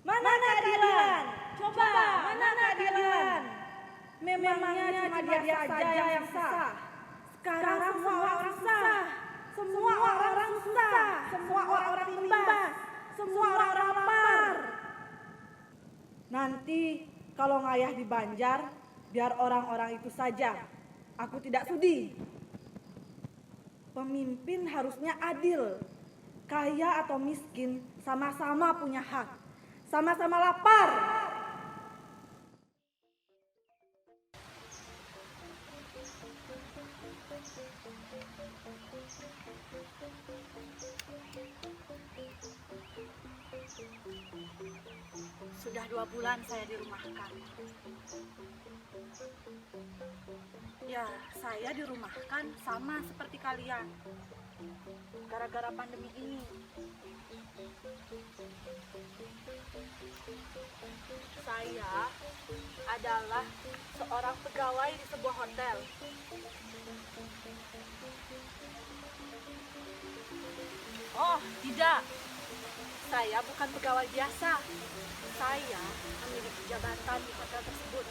Mana keadilan? Coba, mana keadilan? Memangnya cuma dia saja yang susah. Sekarang semua orang susah. Semua orang susah. Semua orang timbas. Semua orang lapar. Nanti kalau ngayah di Banjar, biar orang-orang itu saja. Aku tidak sudi. Pemimpin harusnya adil. Kaya atau miskin sama-sama punya hak. Sama-sama lapar. Sudah 2 bulan saya dirumahkan. Ya, saya dirumahkan sama seperti kalian. Gara-gara pandemi ini. Saya adalah seorang pegawai di sebuah hotel. Oh, tidak. Saya bukan pegawai biasa. Saya memiliki jabatan di hotel tersebut.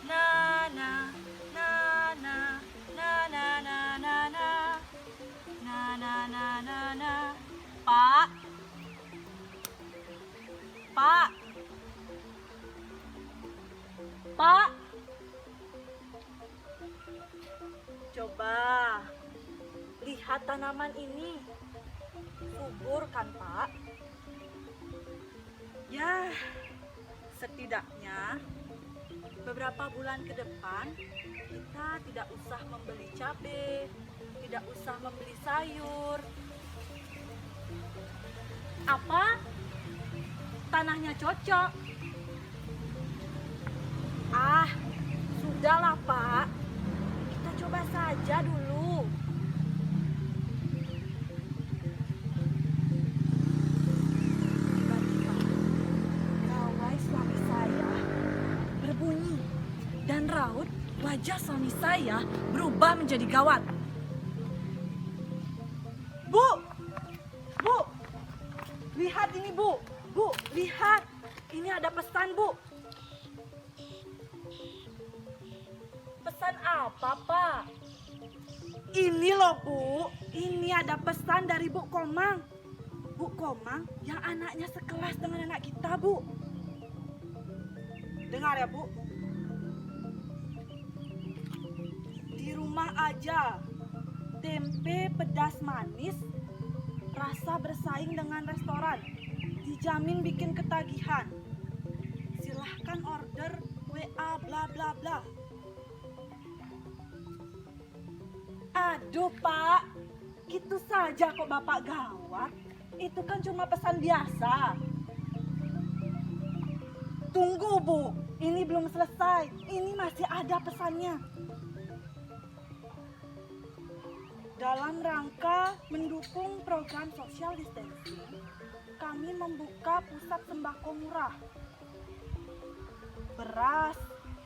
Na na na na na na na na na na na na na na. Pak, Pak, Pak. Coba lihat tanaman ini. Subur kan, Pak? Ya, setidaknya beberapa bulan ke depan kita tidak usah membeli cabai, tidak usah membeli sayur. Apa? Tanahnya cocok. Ah, sudahlah, Pak. Kita coba saja dulu. Tiba-tiba, gawai suami saya berbunyi dan raut wajah suami saya berubah menjadi gawat. Bu! Bu! Lihat ini, Bu! Bu, lihat! Ini ada pesan, Bu. Pesan apa, Pak? Ini loh, Bu. Ini ada pesan dari Bu Komang. Bu Komang yang anaknya sekelas dengan anak kita, Bu. Dengar ya, Bu. Di rumah aja, tempe pedas manis, rasa bersaing dengan restoran. Dijamin bikin ketagihan. Silahkan order WA bla bla bla. Aduh, Pak. Gitu saja kok Bapak gawat. Itu kan cuma pesan biasa. Tunggu, Bu. Ini belum selesai. Ini masih ada pesannya. Dalam rangka mendukung program social distancing, kami membuka pusat sembako murah. Beras,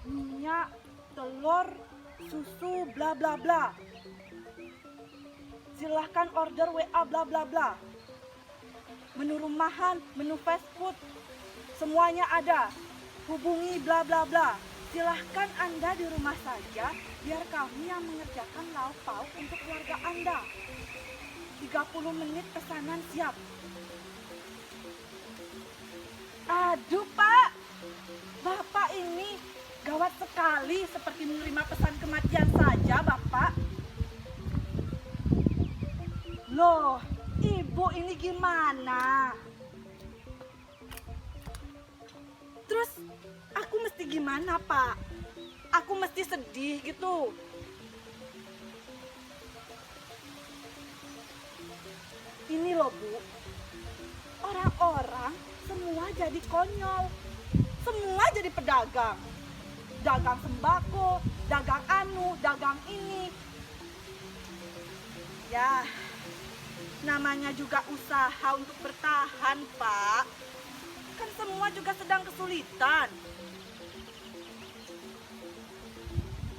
minyak, telur, susu, bla bla bla. Silahkan order WA bla bla bla. Menu rumahan, menu fast food, semuanya ada. Hubungi bla bla bla. Silahkan Anda di rumah saja, biar kami yang mengerjakan lauk pauk untuk keluarga Anda. 30 menit pesanan siap. Aduh, Pak. Bapak ini gawat sekali, seperti menerima pesan kematian saja, Bapak. Loh, Ibu ini gimana? Terus aku mesti gimana, Pak? Aku mesti sedih gitu. Ini loh, Bu. Orang-orang semua jadi konyol. Semua jadi pedagang. Dagang sembako, dagang anu, dagang ini. Ya, namanya juga usaha untuk bertahan, Pak. Kan semua juga sedang kesulitan.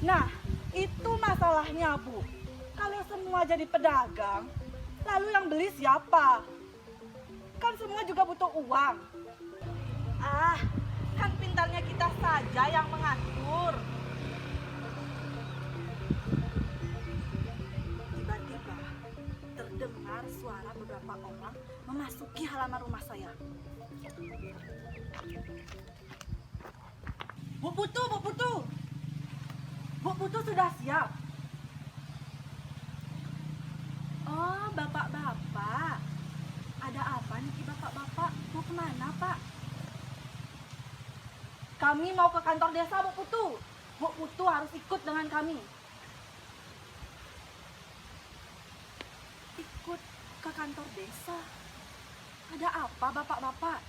Nah, itu masalahnya, Bu. semua jadi pedagang, lalu yang beli siapa? Kan semua juga butuh uang. Ah, kan pintarnya kita saja yang mengatur. Tiba-tiba terdengar suara beberapa orang memasuki halaman rumah saya. Bu Putu, Bu Putu. Bu Putu sudah siap. Oh, bapak-bapak. Ada apa nih bapak-bapak? Mau kemana, Pak? Kami mau ke kantor desa, Bu Putu. Bu Putu harus ikut dengan kami. Ikut ke kantor desa? Ada apa, bapak-bapak?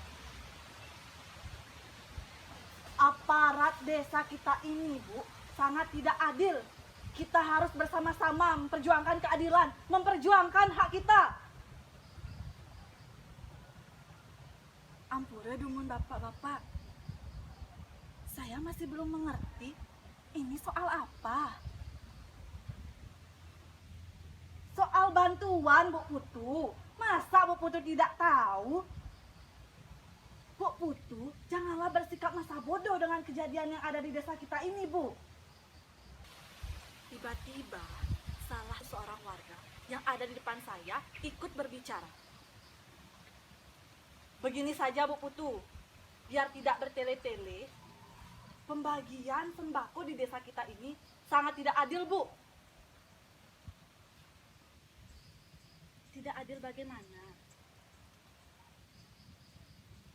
Aparat desa kita ini, Bu, sangat tidak adil. Kita harus bersama-sama memperjuangkan keadilan, memperjuangkan hak kita. Ampura dumun bapak-bapak. Saya masih belum mengerti ini soal apa. Soal bantuan, Bu Putu. Masa Bu Putu tidak tahu? Bu Putu, janganlah bersikap masa bodoh dengan kejadian yang ada di desa kita ini, Bu. Tiba-tiba, salah seorang warga yang ada di depan saya ikut berbicara. Begini saja, Bu Putu, biar tidak bertele-tele, pembagian sembako di desa kita ini sangat tidak adil, Bu. Tidak adil bagaimana?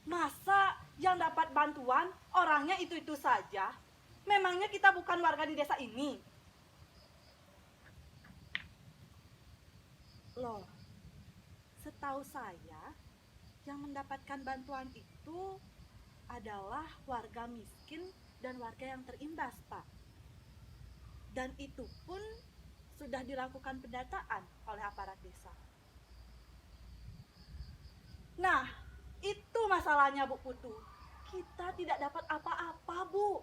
Masa yang dapat bantuan orangnya itu-itu saja? Memangnya kita bukan warga di desa ini? Loh, setahu saya yang mendapatkan bantuan itu adalah warga miskin dan warga yang terimbas, Pak. Dan itu pun sudah dilakukan pendataan oleh aparat desa. Nah, itu masalahnya, Bu Putu. Kita tidak dapat apa-apa, Bu.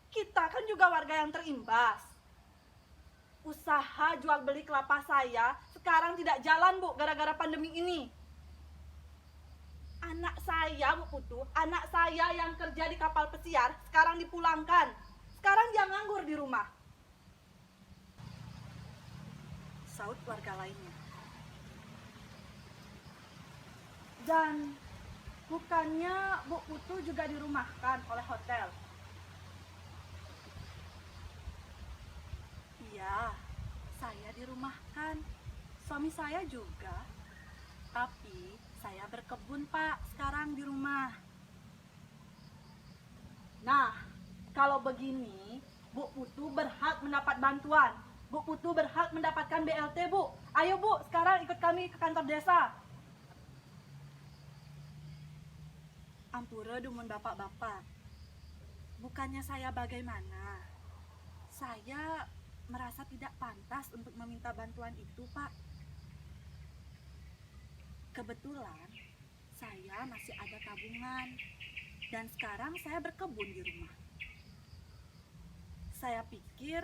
Kita kan juga warga yang terimbas. Usaha jual beli kelapa saya sekarang tidak jalan, Bu, gara-gara pandemi ini. Anak saya, Bu Putu, anak saya yang kerja di kapal pesiar sekarang dipulangkan. Sekarang dia nganggur di rumah. Saut warga lainnya. Dan bukannya Bu Putu juga dirumahkan oleh hotel? Iya, saya dirumahkan. Suami saya juga. Tapi saya berkebun, Pak, sekarang di rumah. Nah, kalau begini, Bu Putu berhak mendapat bantuan. Bu Putu berhak mendapatkan BLT, Bu. Ayo, Bu, sekarang ikut kami ke kantor desa. Ampura dumun bapak-bapak. Bukannya saya bagaimana. Saya merasa tidak pantas untuk meminta bantuan itu, Pak. Kebetulan saya masih ada tabungan dan sekarang saya berkebun di rumah. Saya pikir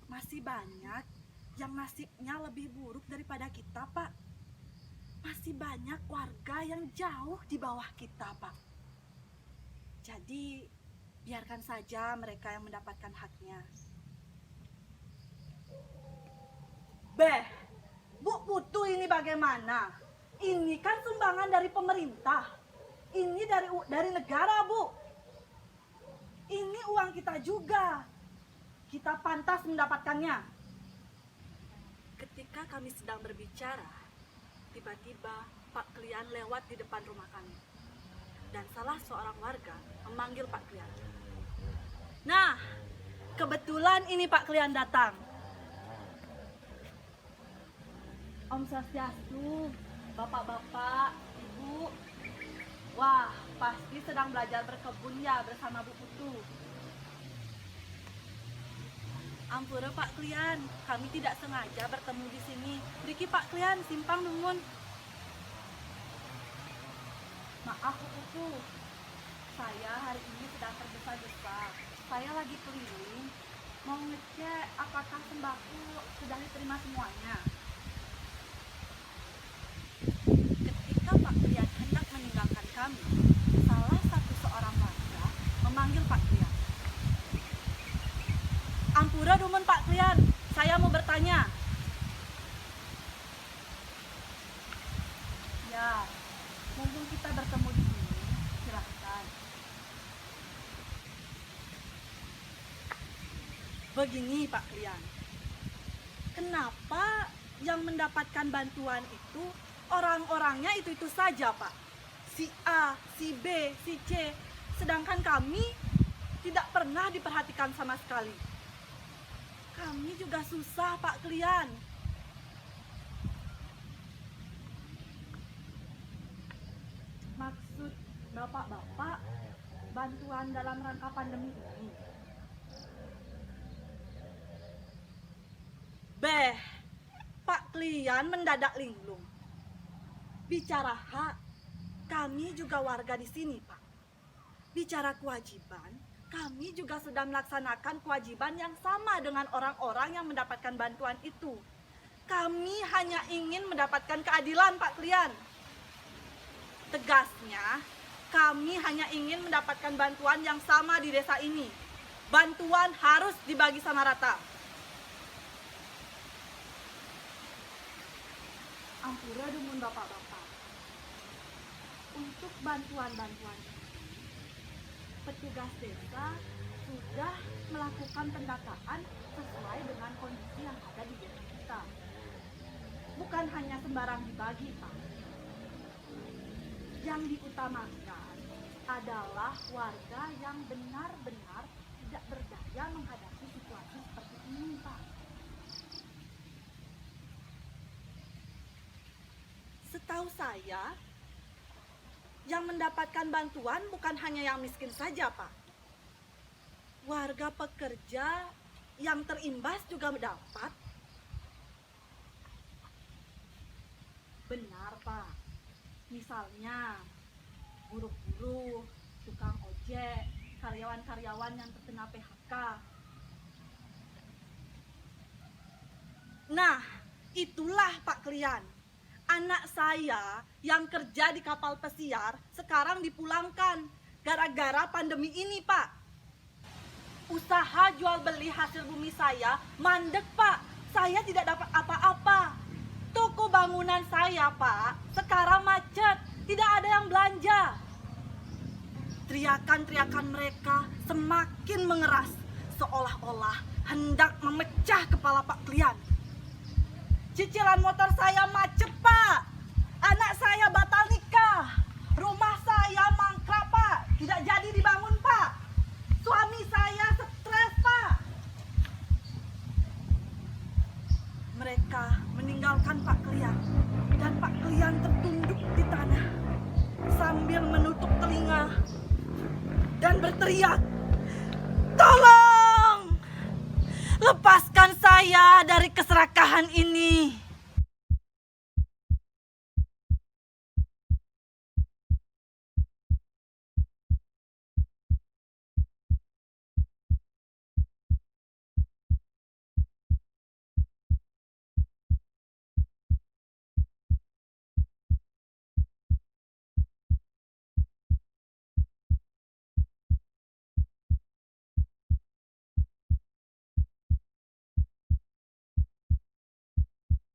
masih banyak yang nasibnya lebih buruk daripada kita, Pak. Masih banyak warga yang jauh di bawah kita, Pak. Jadi biarkan saja mereka yang mendapatkan haknya. Beh, Bu Putu ini bagaimana? Ini kan sumbangan dari pemerintah. Ini dari negara, Bu. Ini uang kita juga. Kita pantas mendapatkannya. Ketika kami sedang berbicara, tiba-tiba Pak Klian lewat di depan rumah kami. Dan salah seorang warga memanggil Pak Klian. Nah, kebetulan ini Pak Klian datang. Om Swastiastu, Bapak-bapak, Ibu. Wah, pasti sedang belajar berkebun ya bersama Bu Putu. Ampura Pak Klian, kami tidak sengaja bertemu di sini. Riki Pak Klian, simpang numun. Maaf Bu Putu, saya hari ini sedang tergesa-gesa. Saya lagi keliling. Mau ngecek apakah sembako sudah diterima semuanya. Ketika Pak Klian hendak meninggalkan kami, salah satu seorang warga memanggil Pak Klian. Ampura dumun Pak Klian, saya mau bertanya. Ya, mumpung kita bertemu di sini, silahkan. Begini Pak Klian, kenapa yang mendapatkan bantuan itu orang-orangnya itu-itu saja Pak? Si A, si B, si C, sedangkan kami tidak pernah diperhatikan sama sekali. Kami juga susah Pak Klian. Maksud Bapak-bapak bantuan dalam rangka pandemi ini? Beh, Pak Klian mendadak linglung. Bicara hak, kami juga warga di sini, Pak. Bicara kewajiban, kami juga sudah melaksanakan kewajiban yang sama dengan orang-orang yang mendapatkan bantuan itu. Kami hanya ingin mendapatkan keadilan, Pak Klian. Tegasnya, kami hanya ingin mendapatkan bantuan yang sama di desa ini. Bantuan harus dibagi sama rata. Ampura dumun bapak-bapak. Untuk bantuan-bantuan ini, petugas desa sudah melakukan pendataan sesuai dengan kondisi yang ada di desa kita. Bukan hanya sembarang dibagi, Pak. Yang diutamakan adalah warga yang benar-benar tidak berdaya menghadapi situasi seperti ini, Pak. Setahu saya, yang mendapatkan bantuan bukan hanya yang miskin saja, Pak. Warga pekerja yang terimbas juga mendapat. Benar, Pak. Misalnya, buruh-buruh, tukang ojek, karyawan-karyawan yang terkena PHK. Nah, itulah Pak Klian. Anak saya yang kerja di kapal pesiar sekarang dipulangkan gara-gara pandemi ini, Pak. Usaha jual beli hasil bumi saya mandek, Pak. Saya tidak dapat apa-apa. Toko bangunan saya, Pak, sekarang macet. Tidak ada yang belanja. Teriakan-teriakan mereka semakin mengeras, seolah-olah hendak memecah kepala Pak Klian. Cicilan motor saya macet, Pak. Anak saya batal nikah. Rumah saya mangkrak, Pak. Tidak jadi dibangun, Pak. Suami saya stres, Pak. Mereka meninggalkan Pak Klian. Dan Pak Klian tertunduk di tanah sambil menutup telinga dan berteriak, "Tolong! Lepaskan saya dari keserakahan ini.